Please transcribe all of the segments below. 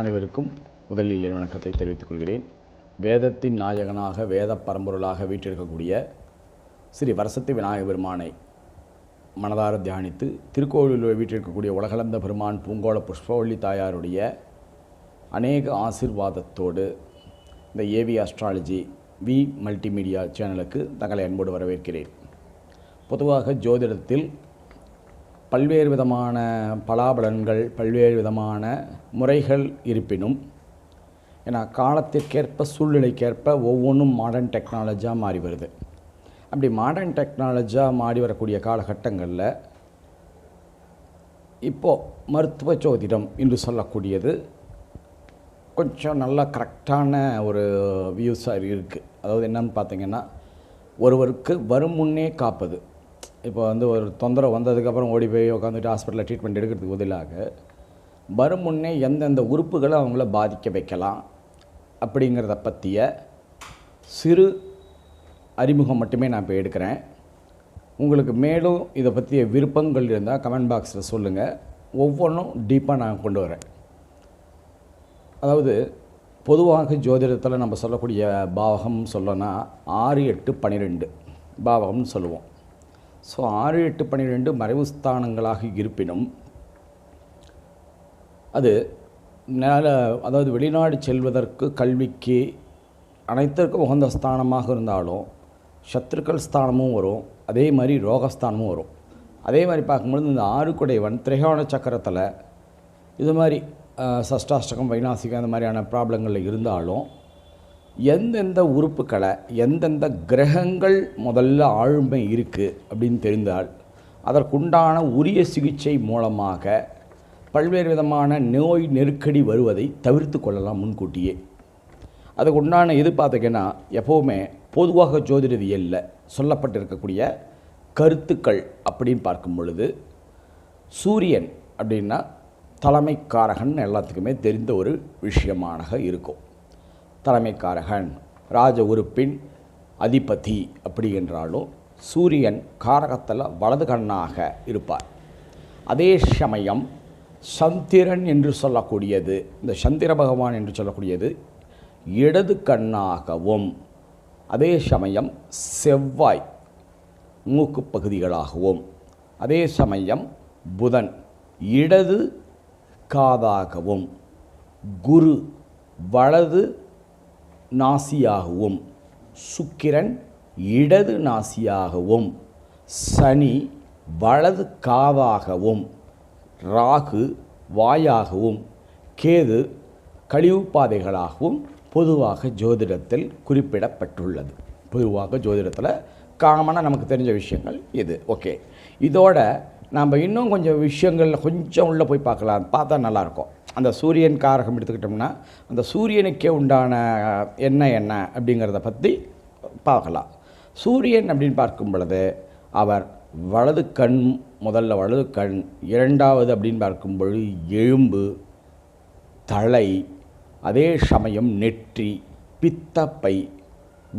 அனைவருக்கும் முதலில் என் வணக்கத்தை தெரிவித்துக் கொள்கிறேன். வேதத்தின் நாயகனாக வேத பரம்பொருளாக வீற்றிருக்கக்கூடிய ஸ்ரீ வரசத்தி விநாயகர் பெருமானை மனதார தியானித்து திருக்கோவிலில் வீற்றிருக்கக்கூடிய உலகளந்த பெருமான் பூங்கோள புஷ்பவள்ளி தாயாருடைய அநேக ஆசீர்வாதத்தோடு இந்த ஏவி அஸ்ட்ராலஜி வி மல்டிமீடியா சேனலுக்கு தங்களை அன்போடு வரவேற்கிறேன். பொதுவாக ஜோதிடத்தில் பல்வேறு விதமான பலாபலன்கள், பல்வேறு விதமான முறைகள் இருப்பினும், ஏன்னா காலத்திற்கேற்ப சூழ்நிலைக்கேற்ப ஒவ்வொன்றும் மாடர்ன் டெக்னாலஜியாக மாறி வருது. அப்படி மாடர்ன் டெக்னாலஜியாக மாறி வரக்கூடிய காலகட்டங்களில் இப்போது மருத்துவ ஜோதிடம் என்று சொல்லக்கூடியது கொஞ்சம் நல்லா கரெக்டான ஒரு வியூஸாக இருக்குது. அதாவது என்னன்னு பார்த்திங்கன்னா, ஒருவருக்கு வரும் முன்னே காப்பது. இப்போ ஒரு தொந்தரவு வந்ததுக்கப்புறம் ஓடி போய் உட்காந்துட்டு ஹாஸ்பிட்டலில் ட்ரீட்மெண்ட் எடுக்கிறதுக்கு பதிலாக வரும் முன்னே எந்தெந்த உறுப்புகளை அவங்கள பாதிக்க வைக்கலாம் அப்படிங்கிறத பற்றிய சிறு அறிமுகம் மட்டுமே நான் இப்போ எடுக்கிறேன். உங்களுக்கு மேலும் இதை பற்றிய விருப்பங்கள் இருந்தால் கமெண்ட் பாக்ஸில் சொல்லுங்கள். ஒவ்வொன்றும் டீப்பாக நான் கொண்டு வரேன். அதாவது பொதுவாக ஜோதிடத்தில் நம்ம சொல்லக்கூடிய பாவகம் சொல்லனா 6, 8, 12 பாவகம்னு சொல்லுவோம். ஸோ 6, 8, 12 மறைவு ஸ்தானங்களாக இருப்பினும் அது அதாவது வெளிநாடு செல்வதற்கு, கல்விக்கு, அனைத்திற்கும் உகந்த ஸ்தானமாக இருந்தாலும் சத்ருக்கள் ஸ்தானமும் வரும், அதே மாதிரி ரோகஸ்தானமும் வரும். அதே மாதிரி பார்க்கும்பொழுது இந்த 6 குடைவன் திரிகோண சக்கரத்தில் இது மாதிரி சஷ்டாஷ்டகம், வைநாசிகம் அந்த மாதிரியான ப்ராப்ளங்களில் இருந்தாலும் எந்தெந்த உறுப்புகளை எந்தெந்த கிரகங்கள் முதல்ல ஆளுமை இருக்குது அப்படின்னு தெரிந்தால் அதற்குண்டான உரிய சிகிச்சை மூலமாக பல்வேறு விதமான நோய் நெருக்கடி வருவதை தவிர்த்து கொள்ளலாம் முன்கூட்டியே. அதுக்கு உண்டான இது பார்த்திங்கன்னா எப்போவுமே பொதுவாக ஜோதிடவியலில் சொல்லப்பட்டிருக்கக்கூடிய கருத்துக்கள் அப்படின்னு பார்க்கும் பொழுது சூரியன் அப்படின்னா தலைமைக்காரகன் எல்லாத்துக்குமே தெரிந்த ஒரு விஷயமாக இருக்கும். தலைமைக்காரகன், ராஜ உறுப்பின் அதிபதி அப்படி என்றாலும் சூரியன் காரகத்தில் வலது கண்ணாக இருப்பார். அதே சமயம் சந்திரன் என்று சொல்லக்கூடியது, இந்த சந்திர பகவான் என்று சொல்லக்கூடியது இடது கண்ணாகவும், அதே சமயம் செவ்வாய் மூக்கு பகுதிகளாகவும், அதே சமயம் புதன் இடது காதாகவும், குரு வலது நாசியாகவும், சுக்கிரன் இடது நாசியாகவும், சனி வலது காதாகவும், ராகு வாயாகவும், கேது கழிவு பாதைகளாகவும் பொதுவாக ஜோதிடத்தில் குறிப்பிடப்பட்டுள்ளது. பொதுவாக ஜோதிடத்தில் காமனாக நமக்கு தெரிஞ்ச விஷயங்கள் இது. ஓகே, இதோட நம்ம இன்னும் கொஞ்சம் விஷயங்களில் கொஞ்சம் உள்ளே போய் பார்த்தா நல்லாயிருக்கும். அந்த சூரியன் காரகம் எடுத்துக்கிட்டோம்னா அந்த சூரியனுக்கே உண்டான என்ன அப்படிங்கிறத பற்றி பார்க்கலாம். சூரியன் அப்படின்னு பார்க்கும் பொழுது அவர் வலது கண், முதல்ல வலது கண், இரண்டாவது அப்படின்னு பார்க்கும் பொழுது எலும்பு, தலை, அதே சமயம் நெற்றி, பித்தப்பை,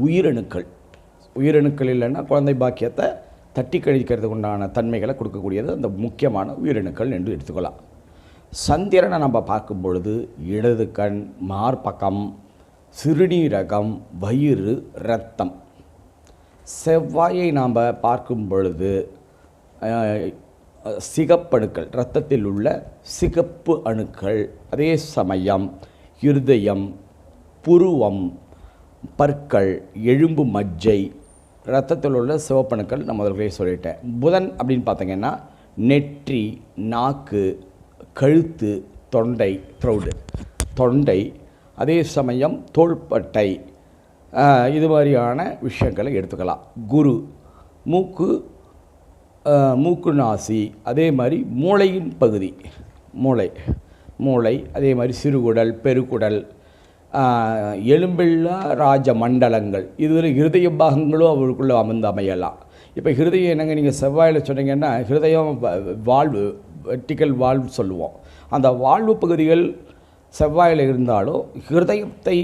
உயிரணுக்கள் இல்லைன்னா குழந்தை பாக்கியத்தை தட்டி கழிக்கிறதுக்கு உண்டான தன்மைகளை கொடுக்கக்கூடியது அந்த முக்கியமான உயிரணுக்கள் என்று எடுத்துக்கலாம். சந்திரனை நம்ம பார்க்கும் பொழுது இடது கண், மார்பகம், சிறுநீரகம், வயிறு, இரத்தம். செவ்வாயை நாம் பார்க்கும் பொழுது சிகப்பணுக்கள், இரத்தத்தில் உள்ள சிகப்பு அணுக்கள், அதே சமயம் இருதயம், புருவம், பற்கள், எலும்பு மஜ்ஜை, இரத்தத்தில் உள்ள சிவப்பணுக்கள் நான் முதல்ல சொல்லிட்டேன். புதன் அப்படின்னு பார்த்தீங்கன்னா நெற்றி, நாக்கு, கழுத்து, தொண்டை, தொண்டை, அதே சமயம் தோள்பட்டை, இது மாதிரியான விஷயங்களை எடுத்துக்கலாம். குரு மூக்கு நாசி, அதே மாதிரி மூளையின் பகுதி, மூளை, அதே மாதிரி சிறுகுடல், பெருக்குடல், எலும்பில்லா ராஜ மண்டலங்கள், இதுவரை இருதய பாகங்களும் அவருக்குள்ளே அமையலாம். இப்போ ஹிருதயம் என்னங்க, நீங்கள் செவ்வாயில் சொன்னீங்கன்னா ஹிருதயம் வால்வு, வெர்டிக்கல் வால்வு சொல்லுவோம். அந்த வால்வு பகுதிகள் செவ்வாயில் இருந்தாலும் ஹிருதயத்தை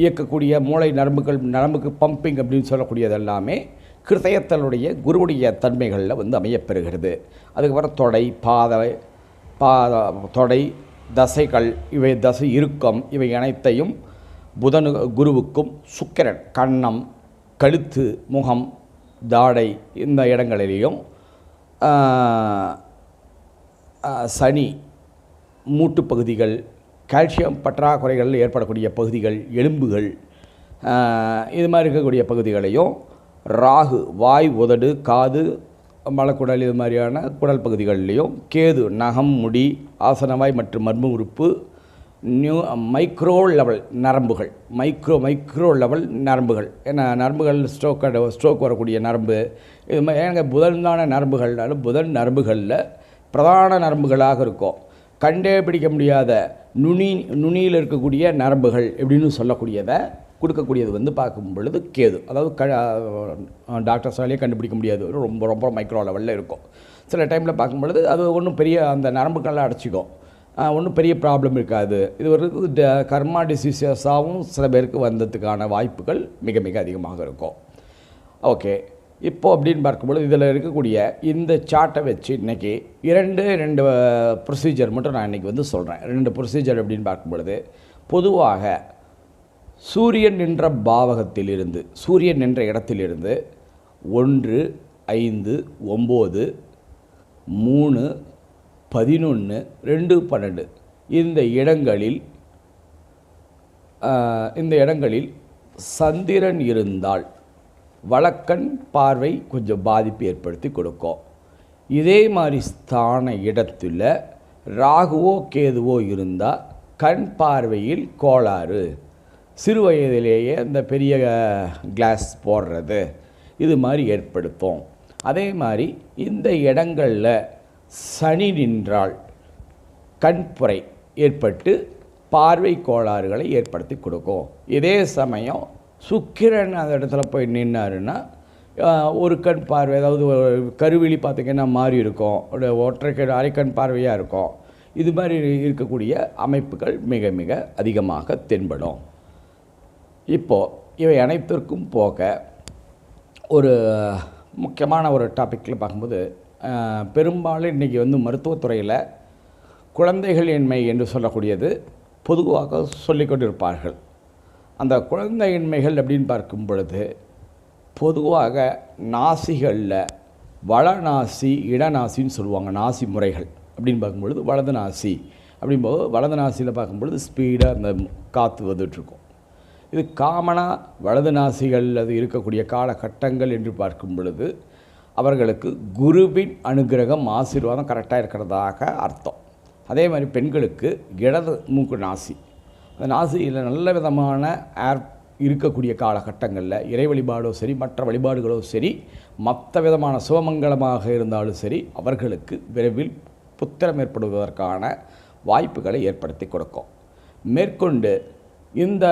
இயக்கக்கூடிய மூளை நரம்புக்கு பம்பிங் அப்படின்னு சொல்லக்கூடியது எல்லாமே ஹிருதயத்தினுடைய குருவுடைய தன்மைகளில் அமையப்பெறுகிறது. அதுக்கப்புறம் தொடை, தொடை, தசைகள், இவை தசை இறுக்கம், இவை அனைத்தையும் புதனு குருவுக்கும் சுக்கிரன் கன்னம், கழுத்து, முகம், தாடை இந்த இடங்களிலேயும், சனி மூட்டு பகுதிகள், கால்சியம் பற்றாக்குறைகள் ஏற்படக்கூடிய பகுதிகள், எலும்புகள், இது மாதிரி இருக்கக்கூடிய பகுதிகளையும், ராகு வாய், உதடு, காது, மலக்குடல் இது மாதிரியான குடல் பகுதிகளிலையும், கேது நகம், முடி, ஆசனவாய் மற்றும் மர்ம உறுப்பு, மைக்ரோ லெவல் நரம்புகள், மைக்ரோ லெவல் நரம்புகள், ஏன்னா நரம்புகள் ஸ்ட்ரோக் வரக்கூடிய நரம்பு இது மாதிரி எனக்கு புதனான நரம்புகள்னாலும் புதன் நரம்புகளில் பிரதான நரம்புகளாக இருக்கும். கண்டே பிடிக்க முடியாத நுனியில் இருக்கக்கூடிய நரம்புகள் எப்படின்னு சொல்லக்கூடியதை கொடுக்கக்கூடியது பார்க்கும் பொழுது கேது. அதாவது டாக்டர்ஸாலேயே கண்டுபிடிக்க முடியாது, ரொம்ப ரொம்ப மைக்ரோ லெவலில் இருக்கும். சில டைமில் பார்க்கும் பொழுது அது ஒன்றும் பெரிய அந்த நரம்புகள்லாம் அடைச்சிக்கும், ஒன்றும் பெரிய ப்ராப்ளம் இருக்காது. இது ஒரு கர்மா டிசீசஸாகவும் சில பேருக்கு வந்ததுக்கான வாய்ப்புகள் மிக மிக அதிகமாக இருக்கும். ஓகே, இப்போது அப்படின்னு பார்க்கும்பொழுது இதில் இருக்கக்கூடிய இந்த சார்ட்டை வச்சு இன்றைக்கி ரெண்டு ப்ரொசீஜர் மட்டும் நான் இன்றைக்கி சொல்கிறேன். 2 ப்ரொசீஜர் அப்படின்னு பார்க்கும்பொழுது, பொதுவாக சூரியன் நின்ற பாவகத்திலிருந்து, சூரியன் நின்ற இடத்திலிருந்து 1, 5, 9, 3, 11, 2, 12 இந்த இடங்களில் சந்திரன் இருந்தால் வலக்கண் பார்வை கொஞ்சம் பாதிப்பு ஏற்படுத்தி கொடுக்கும். இதே மாதிரி ஸ்தான இடத்துல ராகுவோ கேதுவோ இருந்தால் கண் பார்வையில் கோளாறு, சிறு வயதிலேயே இந்த பெரிய கிளாஸ் போடுறது இது மாதிரி ஏற்படுத்தும். அதே மாதிரி இந்த இடங்களில் சனி நின்றால் கண்புரை ஏற்பட்டு பார்வை கோளாறுகளை ஏற்படுத்தி கொடுக்கும். இதே சமயம் சுக்கிரன் அந்த இடத்துல போய் நின்னாருன்னா ஒரு கண் பார்வை, அதாவது கருவிழி பார்த்திங்கன்னா மாறி இருக்கும், அரைக்கண் பார்வையாக இருக்கும். இது மாதிரி இருக்கக்கூடிய அமைப்புகள் மிக மிக அதிகமாக தென்படும். இப்போது இவை அனைத்திற்கும் போக ஒரு முக்கியமான ஒரு டாப்பிக்கில் பார்க்கும்போது, பெரும்பாலும் இன்றைக்கி மருத்துவத்துறையில் குழந்தைகளின்மை என்று சொல்லக்கூடியது பொதுவாக சொல்லிக்கொண்டிருப்பார்கள். அந்த குழந்தையின்மைகள் அப்படின்னு பார்க்கும் பொழுது பொதுவாக நாசிகளில் வளநாசி, இடநாசின்னு சொல்லுவாங்க. நாசி முறைகள் அப்படின்னு பார்க்கும்பொழுது வலது நாசி அப்படிங்கும்போது, வலது நாசியில் பார்க்கும்பொழுது ஸ்பீடாக அந்த காற்று வந்துட்டுருக்கும். இது காமனாக வலது நாசிகள் அது இருக்கக்கூடிய காலகட்டங்கள் என்று பார்க்கும் பொழுது அவர்களுக்கு குருவின் அனுகிரகம், ஆசீர்வாதம் கரெக்டாக இருக்கிறதாக அர்த்தம். அதே மாதிரி பெண்களுக்கு இடது மூக்கு நாசி, அந்த நாசியில் நல்ல விதமான ஏர் இருக்கக்கூடிய காலகட்டங்களில் இறை வழிபாடோ சரி, மற்ற வழிபாடுகளோ சரி, மற்ற விதமான சிவமங்கலமாக இருந்தாலும் சரி, அவர்களுக்கு விரைவில் புத்திரம் ஏற்படுவதற்கான வாய்ப்புகளை ஏற்படுத்தி கொடுக்கும். மேற்கொண்டு இந்த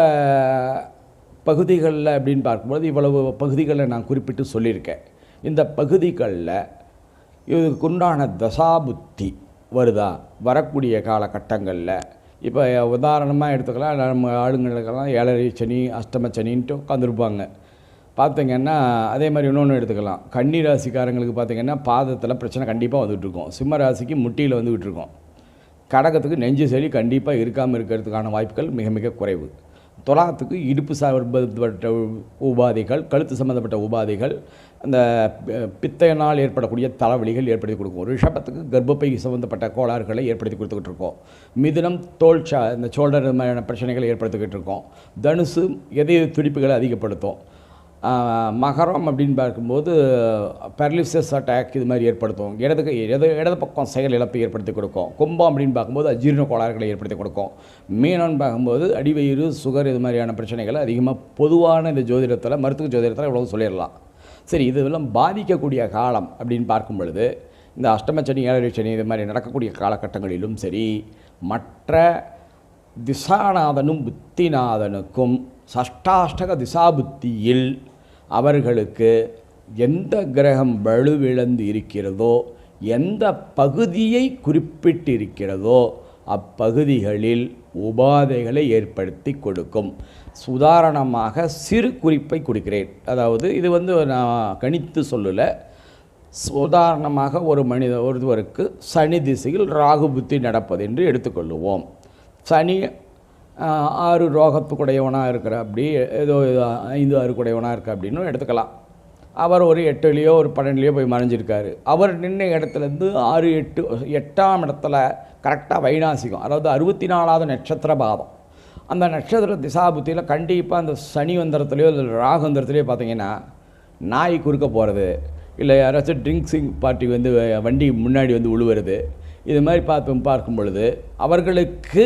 பகுதிகளில் அப்படின்னு பார்க்கும்போது இவ்வளவு பகுதிகளை நான் குறிப்பிட்டு சொல்லியிருக்கேன். இந்த பகுதிகளில் இதுக்குண்டான தசாபுத்தி வருதா, வரக்கூடிய காலகட்டங்களில் இப்போ உதாரணமாக எடுத்துக்கலாம். நம்ம ஆளுங்களுக்கெல்லாம் 7.5 சனி, அஷ்டம சனின்ட்டு உட்காந்துருப்பாங்க பார்த்திங்கன்னா. அதே மாதிரி இன்னொன்று எடுத்துக்கலாம், கன்னி ராசிக்காரங்களுக்கு பார்த்திங்கன்னா பாதத்தில் பிரச்சனை கண்டிப்பாக வந்துகிட்ருக்கோம். சிம்ம ராசிக்கு முட்டியில் வந்துகிட்ருக்கோம். கடகத்துக்கு நெஞ்சு சளி கண்டிப்பாக இருக்காமல் இருக்கிறதுக்கான வாய்ப்புகள் மிக மிக குறைவு. துலாத்துக்கு இடுப்பு சம்பந்தப்பட்ட உபாதைகள், கழுத்து சம்பந்தப்பட்ட உபாதைகள், அந்த பித்தையினால் ஏற்படக்கூடிய தலைவலிகள் ஏற்படுத்தி கொடுக்கும். ரிஷபத்துக்கு கர்ப்பப்பை சம்பந்தப்பட்ட கோளாறுகளை ஏற்படுத்தி கொடுத்துக்கிட்டு இருக்கோம். மிதுனம் தோல் இந்த ஷோல்டர் மாதிரியான பிரச்சனைகளை ஏற்படுத்திக்கிட்டு இருக்கோம். தனுசு எதய துடிப்புகளை அதிகப்படுத்தும். மகரம் அப்படின்னு பார்க்கும்போது பெரலிசஸ் அட்டாக் இது மாதிரி ஏற்படுத்தும். இடது பக்கம் செயல் இழப்பை ஏற்படுத்தி கொடுக்கும். கும்பம் அப்படின்னு பார்க்கும்போது அஜீரண கோளாறுகளை ஏற்படுத்தி கொடுக்கும். மீனம்னு பார்க்கும்போது அடிவயிறு, சுகர் இது மாதிரியான பிரச்சனைகளை அதிகமாக பொதுவான இந்த ஜோதிடத்தில், மருத்துவ ஜோதிடத்தில் இவ்வளவு சொல்லிடலாம். சரி, இதெல்லாம் பாதிக்கக்கூடிய காலம் அப்படின்னு பார்க்கும் பொழுது இந்த அஷ்டமச்சனி, 7.5 சனி இது மாதிரி நடக்கக்கூடிய காலகட்டங்களிலும் சரி, மற்ற திசாநாதனும் புத்திநாதனுக்கும் சஷ்டாஷ்டக திசாபுத்தியில் அவர்களுக்கு எந்த கிரகம் வலுவிழந்து இருக்கிறதோ, எந்த பகுதியை குறிப்பிட்டிருக்கிறதோ அப்பகுதிகளில் உபாதைகளை ஏற்படுத்தி கொடுக்கும். உதாரணமாக சிறு குறிப்பை கொடுக்கிறேன். அதாவது இது நான் கணித்து சொல்லலை, உதாரணமாக ஒருவருக்கு சனி திசையில் ராகு புத்தி நடப்பது என்று எடுத்துக்கொள்ளுவோம். சனி 6 ரோகத்துக்குடையவனாக இருக்கிற அப்படி ஏதோ 5 6 குடையவனாக இருக்க அப்படின்னு எடுத்துக்கலாம். அவர் ஒரு 8லேயோ ஒரு 12லேயோ போய் மறைஞ்சிருக்காரு. அவர் நின்ன இடத்துலேருந்து 6 8 8ஆம் இடத்துல கரெக்டாக வைநாசிகம், அதாவது 64வது நட்சத்திர பாதம். அந்த நட்சத்திர திசாபுத்தியில் கண்டிப்பாக அந்த சனி வந்திரத்துலையோ இல்லை ராகு வந்திரத்துலையோ பார்த்தீங்கன்னா நாய் குறுக்க போகிறது, இல்லை யாராச்சும் ட்ரிங்க்ஸிங் பார்ட்டி வந்து வண்டி முன்னாடி வந்து உழுவுறது, இது மாதிரி பார்க்கும் பொழுது அவர்களுக்கு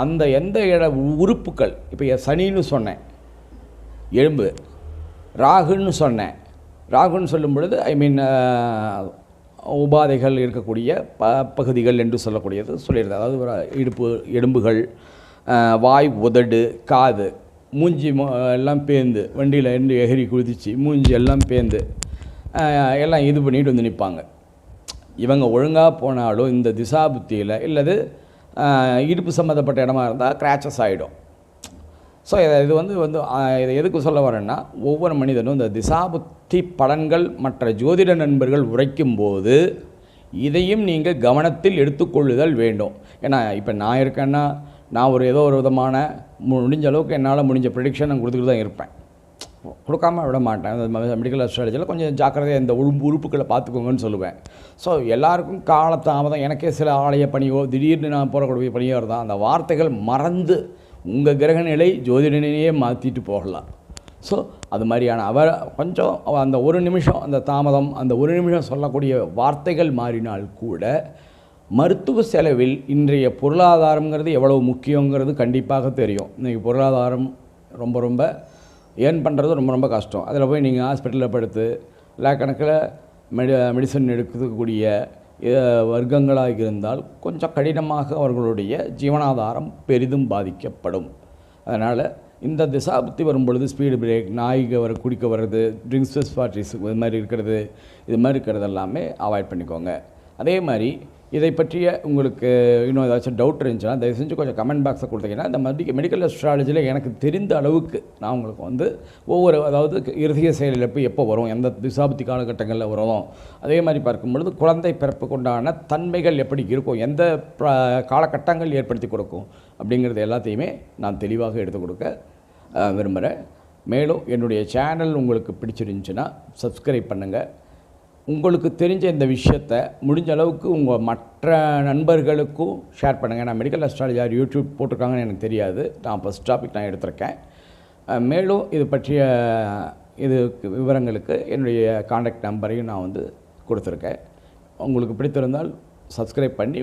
அந்த எந்த உறுப்புகள், இப்போ சனின்னு சொன்னேன், எலும்பு, ராகுன்னு சொன்னேன். ராகுன்னு சொல்லும் பொழுது உபாதைகள் இருக்கக்கூடிய பகுதிகள் என்று சொல்லக்கூடியது சொல்லிடுது. அதாவது எலும்புகள், வாய், உதடு, காது, மூஞ்சி எல்லாம் பேர்ந்து வண்டியில் இருந்து எகிரி குதிச்சு மூஞ்சி எல்லாம் பேர்ந்து எல்லாம் இது பண்ணிட்டு வந்து நிற்பாங்க. இவங்க ஒழுங்காக போனாலும் இந்த திசாபுத்தியில் இல்லது இடுப்பு சம்மந்தப்பட்ட இடமா இருந்தால் கிராச்சஸ் ஆகிடும். ஸோ இது வந்து இதை எதுக்கு சொல்ல வரேன்னா, ஒவ்வொரு மனிதனும் இந்த திசாபுத்தி பலன்கள் மற்ற ஜோதிட நண்பர்கள் உரைக்கும்போது இதையும் நீங்கள் கவனத்தில் எடுத்துக்கொள்ளுதல் வேண்டும். ஏன்னா இப்போ நான் இருக்கேன்னா நான் ஏதோ ஒரு விதமான முடிஞ்ச அளவுக்கு என்னால் முடிஞ்ச ப்ரெடிக்ஷன் நான் கொடுத்துக்கிட்டு தான் இருப்பேன், கொடுக்காம விட மாட்டேன். மெடிக்கல் அஸ்ட்ராலஜியில் கொஞ்சம் ஜாக்கிரதையாக இந்த உறுப்புகளை பார்த்துக்கோங்கன்னு சொல்லுவேன். ஸோ எல்லாருக்கும் காலத்தாமதம், எனக்கே சில ஆலய பணியோ திடீர்னு நான் போகக்கூடிய பணியோ இருந்தால் அந்த வார்த்தைகள் மறந்து உங்கள் கிரக நிலை ஜோதிட நிலையே மாற்றிட்டு போகலாம். ஸோ அது மாதிரியான அவர் கொஞ்சம் அந்த ஒரு நிமிஷம் அந்த தாமதம், அந்த ஒரு நிமிஷம் சொல்லக்கூடிய வார்த்தைகள் மாறினால் கூட மருத்துவ செலவில் இன்றைய பொருளாதாரங்கிறது எவ்வளவு முக்கியங்கிறது கண்டிப்பாக தெரியும். இன்றைக்கி பொருளாதாரம் ரொம்ப ஏர்ன் பண்ணுறது ரொம்ப கஷ்டம். அதில் போய் நீங்கள் ஹாஸ்பிட்டலில் படுத்து லேக்கணக்கில் மெடிசன் எடுக்கக்கூடிய வர்க்கங்களாக இருந்தால் கொஞ்சம் கடினமாக அவர்களுடைய ஜீவனாதாரம் பெரிதும் பாதிக்கப்படும். அதனால் இந்த திசாபுத்தி வரும்பொழுது ஸ்பீடு பிரேக், நாய்க்கு குடிக்க வர்றது, ட்ரிங்க்ஸ் பார்ட்டிஸ் இது மாதிரி இருக்கிறது எல்லாமே அவாய்ட் பண்ணிக்கோங்க. அதே மாதிரி இதை பற்றிய உங்களுக்கு இன்னும் ஏதாச்சும் டவுட் இருந்துச்சுன்னா தயவு செஞ்சு கொஞ்சம் கமெண்ட் பாக்ஸை கொடுத்தீங்கன்னா இந்த மெடிக்கல் அஸ்ட்ராலஜியில் எனக்கு தெரிந்த அளவுக்கு நான் உங்களுக்கு வந்து அதாவது இருதய செயலிழப்பு எப்போ வரும், எந்த திசாபுத்தி காலகட்டங்களில் வரும், அதே மாதிரி பார்க்கும்பொழுது குழந்தை பிறப்புக்கு உண்டான தன்மைகள் எப்படி இருக்கும், எந்த காலகட்டங்கள் ஏற்படுத்தி கொடுக்கும் அப்படிங்கிறது எல்லாத்தையுமே நான் தெளிவாக எடுத்து கொடுக்க விரும்புகிறேன். மேலும் என்னுடைய சேனல் உங்களுக்கு பிடிச்சிருந்துச்சுன்னா சப்ஸ்கிரைப் பண்ணுங்கள். உங்களுக்கு தெரிஞ்ச இந்த விஷயத்தை முடிஞ்ச அளவுக்கு உங்கள் மற்ற நண்பர்களுக்கும் ஷேர் பண்ணுங்கள். நான் மெடிக்கல் அஸ்ட்ராலஜி யூடியூப் போட்டிருக்காங்கன்னு எனக்கு தெரியாது, நான் ஃபஸ்ட் டாபிக் நான் எடுத்திருக்கேன். மேலும் இது பற்றிய விவரங்களுக்கு என்னுடைய காண்டாக்ட் நம்பரையும் நான் வந்து கொடுத்துருக்கேன். உங்களுக்கு பிடித்திருந்தால் சப்ஸ்கிரைப் பண்ணி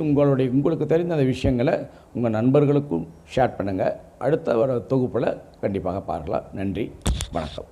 உங்களுக்கு தெரிந்த அந்த விஷயங்களை உங்கள் நண்பர்களுக்கும் ஷேர் பண்ணுங்கள். அடுத்த வர தொகுப்பில் கண்டிப்பாக பார்க்கலாம். நன்றி, வணக்கம்.